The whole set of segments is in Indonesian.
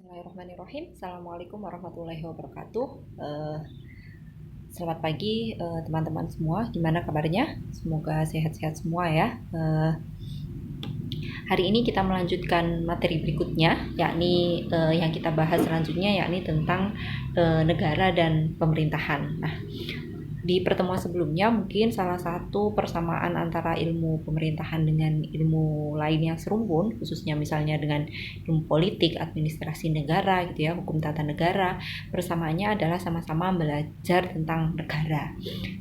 Bismillahirrahmanirrahim. Assalamualaikum warahmatullahi wabarakatuh. Selamat pagi teman-teman semua. Gimana kabarnya? Semoga sehat-sehat semua ya. Hari ini kita melanjutkan materi berikutnya, yakni yang kita bahas selanjutnya, yakni tentang negara dan pemerintahan. Nah, di pertemuan sebelumnya mungkin salah satu persamaan antara ilmu pemerintahan dengan ilmu lain yang serumpun, khususnya misalnya dengan ilmu politik, administrasi negara gitu ya, hukum tata negara, persamaannya adalah sama-sama belajar tentang negara.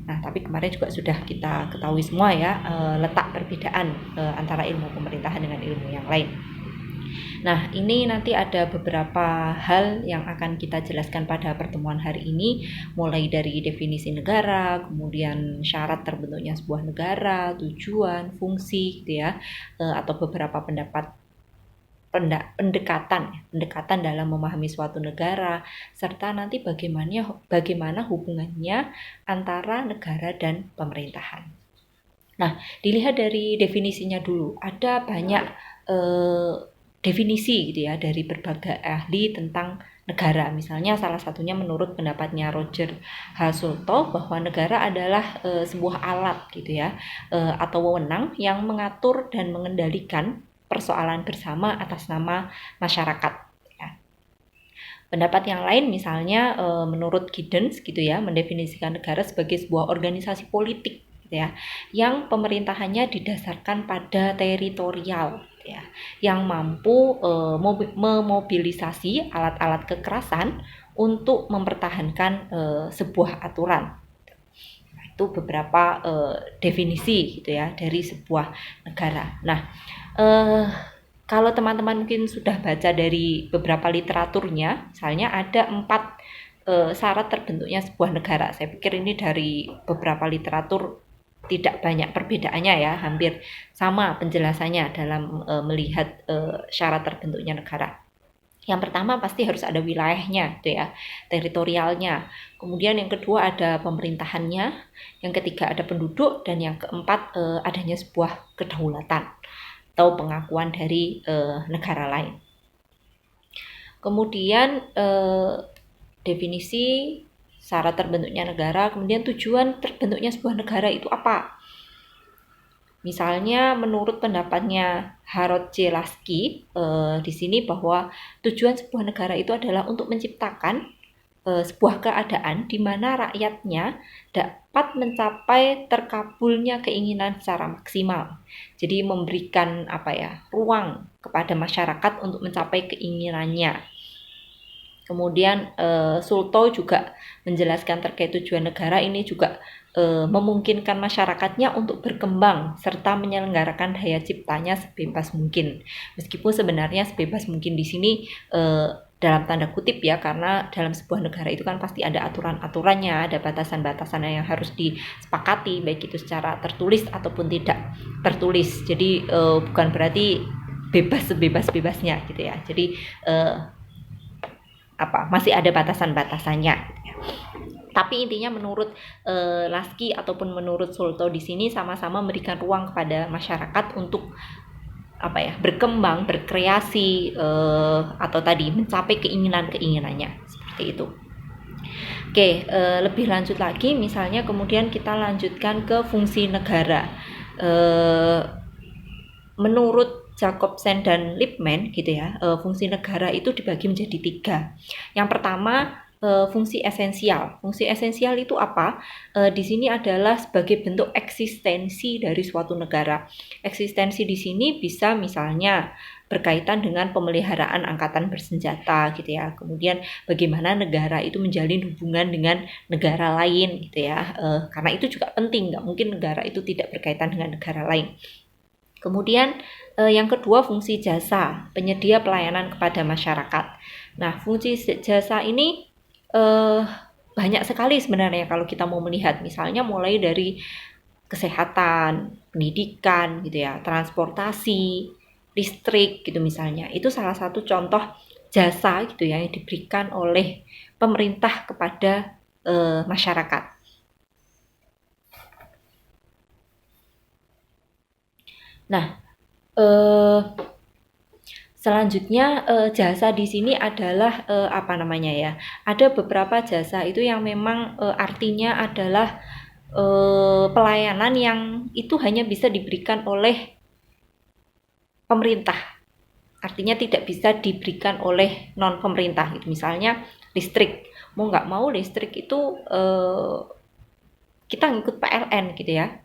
Nah, tapi kemarin juga sudah kita ketahui semua ya, letak perbedaan antara ilmu pemerintahan dengan ilmu yang lain. Nah, ini nanti ada beberapa hal yang akan kita jelaskan pada pertemuan hari ini, mulai dari definisi negara, kemudian syarat terbentuknya sebuah negara, tujuan, fungsi gitu ya, atau beberapa pendekatan dalam memahami suatu negara, serta nanti bagaimana hubungannya antara negara dan pemerintahan. Nah, dilihat dari definisinya dulu, ada banyak definisi gitu ya dari berbagai ahli tentang negara. Misalnya salah satunya menurut pendapatnya Roger Hasulto bahwa negara adalah sebuah alat gitu ya, atau wewenang yang mengatur dan mengendalikan persoalan bersama atas nama masyarakat. Ya. Pendapat yang lain misalnya menurut Giddens gitu ya, mendefinisikan negara sebagai sebuah organisasi politik gitu ya, yang pemerintahannya didasarkan pada teritorial ya, yang mampu memobilisasi alat-alat kekerasan untuk mempertahankan sebuah aturan. Nah, itu beberapa definisi gitu ya dari sebuah negara. Nah, kalau teman-teman mungkin sudah baca dari beberapa literaturnya, misalnya ada 4 syarat terbentuknya sebuah negara. Saya pikir ini dari beberapa literatur tidak banyak perbedaannya ya, hampir sama penjelasannya dalam melihat syarat terbentuknya negara. Yang pertama pasti harus ada wilayahnya, gitu ya, teritorialnya. Kemudian yang kedua ada pemerintahannya, yang ketiga ada penduduk, dan yang keempat adanya sebuah kedaulatan atau pengakuan dari negara lain. Kemudian definisi syarat terbentuknya negara, kemudian tujuan terbentuknya sebuah negara itu apa? Misalnya menurut pendapatnya Harold C. Lasky di sini bahwa tujuan sebuah negara itu adalah untuk menciptakan sebuah keadaan di mana rakyatnya dapat mencapai terkabulnya keinginan secara maksimal. Jadi memberikan ruang kepada masyarakat untuk mencapai keinginannya. Kemudian Sulto juga menjelaskan terkait tujuan negara ini juga memungkinkan masyarakatnya untuk berkembang serta menyelenggarakan daya ciptanya sebebas mungkin. Meskipun sebenarnya sebebas mungkin di sini dalam tanda kutip ya, karena dalam sebuah negara itu kan pasti ada aturan-aturannya, ada batasan-batasan yang harus disepakati, baik itu secara tertulis ataupun tidak tertulis. Jadi bukan berarti bebas sebebas-bebasnya gitu ya. Jadi masih ada batasan-batasannya. Tapi intinya menurut Lasky ataupun menurut Sulto di sini sama-sama memberikan ruang kepada masyarakat untuk berkembang, berkreasi atau tadi mencapai keinginannya seperti itu. Oke, lebih lanjut lagi misalnya kemudian kita lanjutkan ke fungsi negara. Menurut Jacobsen dan Lippmann gitu ya, fungsi negara itu dibagi menjadi 3. Yang pertama fungsi esensial. Fungsi esensial itu apa? Di sini adalah sebagai bentuk eksistensi dari suatu negara. Eksistensi di sini bisa misalnya berkaitan dengan pemeliharaan angkatan bersenjata gitu ya. Kemudian bagaimana negara itu menjalin hubungan dengan negara lain gitu ya. Karena itu juga penting, nggak mungkin negara itu tidak berkaitan dengan negara lain. Kemudian yang kedua fungsi jasa, penyedia pelayanan kepada masyarakat. Nah, fungsi jasa ini banyak sekali sebenarnya kalau kita mau melihat, misalnya mulai dari kesehatan, pendidikan gitu ya, transportasi, listrik gitu misalnya. Itu salah satu contoh jasa gitu ya yang diberikan oleh pemerintah kepada masyarakat. Nah, Selanjutnya jasa di sini adalah apa namanya ya? Ada beberapa jasa itu yang memang artinya adalah pelayanan yang itu hanya bisa diberikan oleh pemerintah. Artinya tidak bisa diberikan oleh non pemerintah. Gitu. Misalnya listrik, mau nggak mau listrik itu kita ngikut PLN gitu ya.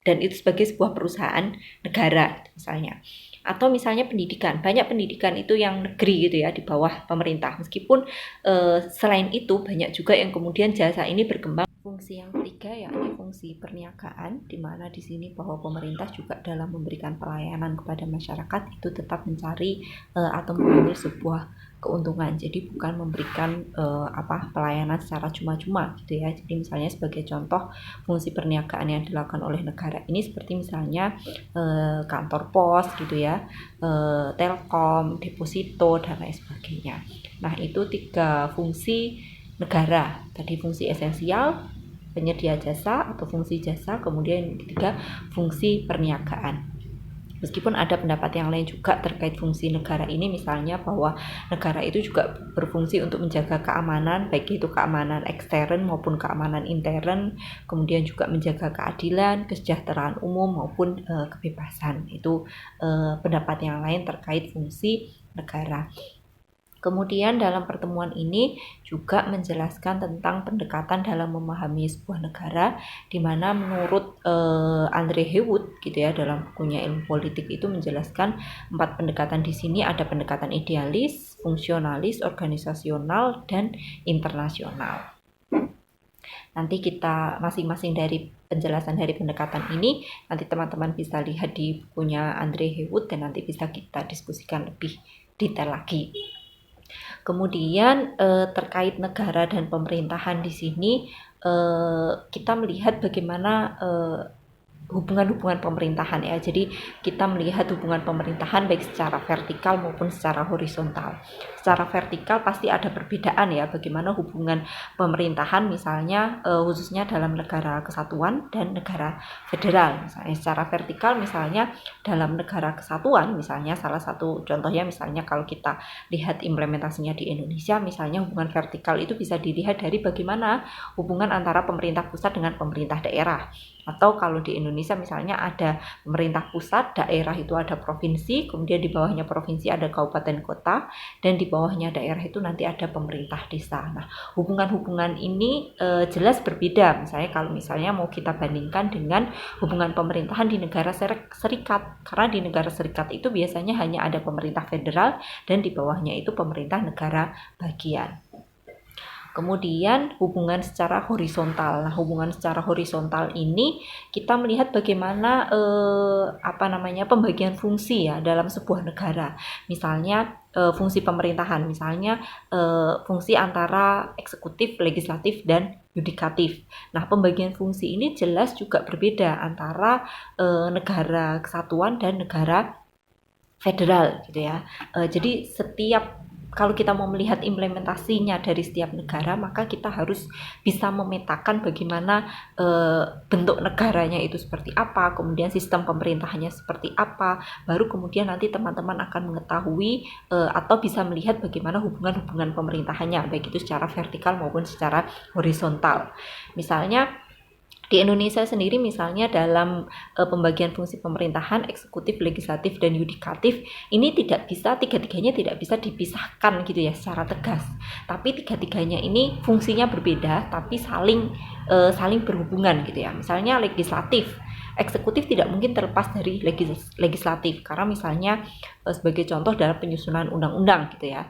Dan itu sebagai sebuah perusahaan negara misalnya. Atau misalnya pendidikan, banyak pendidikan itu yang negeri gitu ya, di bawah pemerintah. Meskipun selain itu banyak juga yang kemudian jasa ini berkembang. Fungsi yang ketiga yakni fungsi perniagaan, di mana di sini bahwa pemerintah juga dalam memberikan pelayanan kepada masyarakat itu tetap mencari atau mengambil sebuah keuntungan. Jadi bukan memberikan pelayanan secara cuma-cuma gitu ya. Jadi misalnya sebagai contoh fungsi perniagaan yang dilakukan oleh negara ini seperti misalnya kantor pos gitu ya, Telkom, deposito dan lain sebagainya. Nah, itu 3 fungsi negara. Tadi fungsi esensial, penyedia jasa atau fungsi jasa, kemudian yang ketiga fungsi perniagaan. Meskipun ada pendapat yang lain juga terkait fungsi negara ini, misalnya bahwa negara itu juga berfungsi untuk menjaga keamanan, baik itu keamanan ekstern maupun keamanan intern, kemudian juga menjaga keadilan, kesejahteraan umum maupun kebebasan. Itu pendapat yang lain terkait fungsi negara. Kemudian dalam pertemuan ini juga menjelaskan tentang pendekatan dalam memahami sebuah negara, di mana menurut Andre Hewitt gitu ya, dalam bukunya Ilmu Politik itu menjelaskan 4 pendekatan di sini. Ada pendekatan idealis, fungsionalis, organisasional, dan internasional. Nanti kita masing-masing dari penjelasan dari pendekatan ini nanti teman-teman bisa lihat di bukunya Andre Hewitt dan nanti bisa kita diskusikan lebih detail lagi. Kemudian terkait negara dan pemerintahan di sini kita melihat bagaimana hubungan-hubungan pemerintahan ya. Jadi kita melihat hubungan pemerintahan baik secara vertikal maupun secara horizontal. Secara vertikal pasti ada perbedaan ya, bagaimana hubungan pemerintahan misalnya khususnya dalam negara kesatuan dan negara federal. Misalnya secara vertikal misalnya dalam negara kesatuan, misalnya salah satu contohnya misalnya kalau kita lihat implementasinya di Indonesia, misalnya hubungan vertikal itu bisa dilihat dari bagaimana hubungan antara pemerintah pusat dengan pemerintah daerah. Atau kalau di Indonesia misalnya ada pemerintah pusat, daerah itu ada provinsi, kemudian di bawahnya provinsi ada kabupaten kota, dan di bawahnya daerah itu nanti ada pemerintah desa. Nah, hubungan-hubungan ini jelas berbeda. Misalnya kalau misalnya mau kita bandingkan dengan hubungan pemerintahan di negara serikat, karena di negara serikat itu biasanya hanya ada pemerintah federal dan di bawahnya itu pemerintah negara bagian. Kemudian hubungan secara horizontal. Nah, hubungan secara horizontal ini kita melihat bagaimana pembagian fungsi ya dalam sebuah negara. Misalnya fungsi pemerintahan, misalnya fungsi antara eksekutif, legislatif dan yudikatif. Nah, pembagian fungsi ini jelas juga berbeda antara negara kesatuan dan negara federal gitu ya. Jadi kalau kita mau melihat implementasinya dari setiap negara, maka kita harus bisa memetakan bagaimana bentuk negaranya itu seperti apa, kemudian sistem pemerintahannya seperti apa, baru kemudian nanti teman-teman akan mengetahui atau bisa melihat bagaimana hubungan-hubungan pemerintahannya, baik itu secara vertikal maupun secara horizontal. Misalnya di Indonesia sendiri misalnya dalam pembagian fungsi pemerintahan, eksekutif, legislatif, dan yudikatif, ini tiga-tiganya tidak bisa dipisahkan gitu ya secara tegas. Tapi tiga-tiganya ini fungsinya berbeda tapi saling berhubungan gitu ya. Misalnya legislatif, eksekutif tidak mungkin terlepas dari legislatif, karena misalnya sebagai contoh dalam penyusunan undang-undang gitu ya.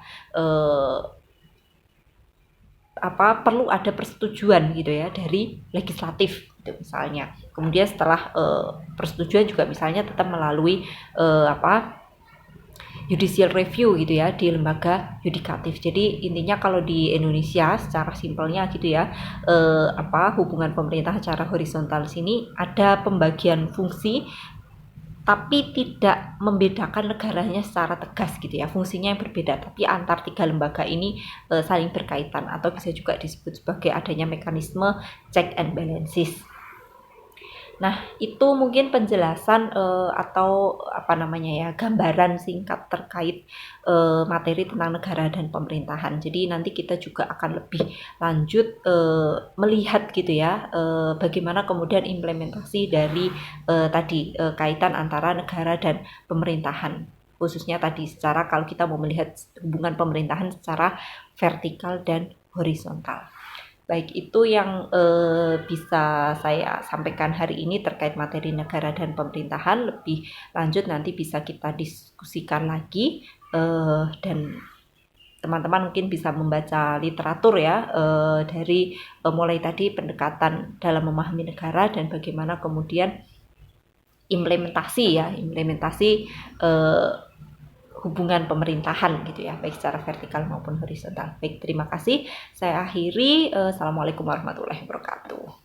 Perlu ada persetujuan gitu ya dari legislatif gitu misalnya. Kemudian setelah persetujuan juga misalnya tetap melalui judicial review gitu ya di lembaga yudikatif. Jadi intinya kalau di Indonesia secara simpelnya gitu ya, hubungan pemerintah secara horizontal sini ada pembagian fungsi tapi tidak membedakan negaranya secara tegas gitu ya, fungsinya yang berbeda, tapi antar 3 lembaga ini saling berkaitan atau bisa juga disebut sebagai adanya mekanisme check and balances. Nah, itu mungkin penjelasan atau apa namanya ya, gambaran singkat terkait materi tentang negara dan pemerintahan. Jadi nanti kita juga akan lebih lanjut melihat gitu ya, bagaimana kemudian implementasi dari tadi kaitan antara negara dan pemerintahan. Khususnya tadi secara kalau kita mau melihat hubungan pemerintahan secara vertikal dan horizontal. Baik, itu yang bisa saya sampaikan hari ini terkait materi negara dan pemerintahan. Lebih lanjut nanti bisa kita diskusikan lagi, dan teman-teman mungkin bisa membaca literatur ya, dari mulai tadi pendekatan dalam memahami negara dan bagaimana kemudian implementasi hubungan pemerintahan gitu ya, baik secara vertikal maupun horizontal. Baik, terima kasih. Saya akhiri. Assalamualaikum warahmatullahi wabarakatuh.